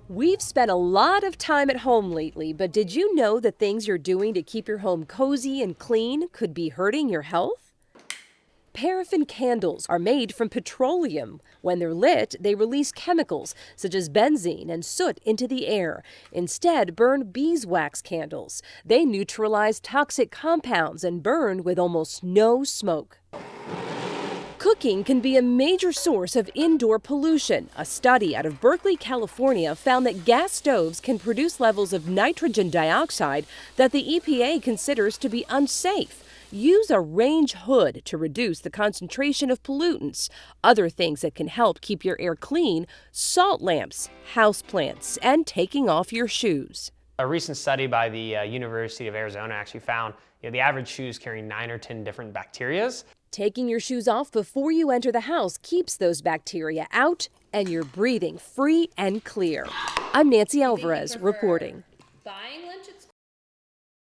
We've spent a lot of time at home lately, but did you know the things you're doing to keep your home cozy and clean could be hurting your health? Paraffin candles are made from petroleum. When they're lit, they release chemicals such as benzene and soot into the air. Instead, burn beeswax candles. They neutralize toxic compounds and burn with almost no smoke. Cooking can be a major source of indoor pollution. A study out of Berkeley, California found that gas stoves can produce levels of nitrogen dioxide that the EPA considers to be unsafe. Use a range hood to reduce the concentration of pollutants. Other things that can help keep your air clean: salt lamps, houseplants, and taking off your shoes. A recent study by the University of Arizona actually found the average shoe is carrying 9 or 10 different bacterias. Taking your shoes off before you enter the house keeps those bacteria out, and you're breathing free and clear. I'm Nancy Alvarez reporting.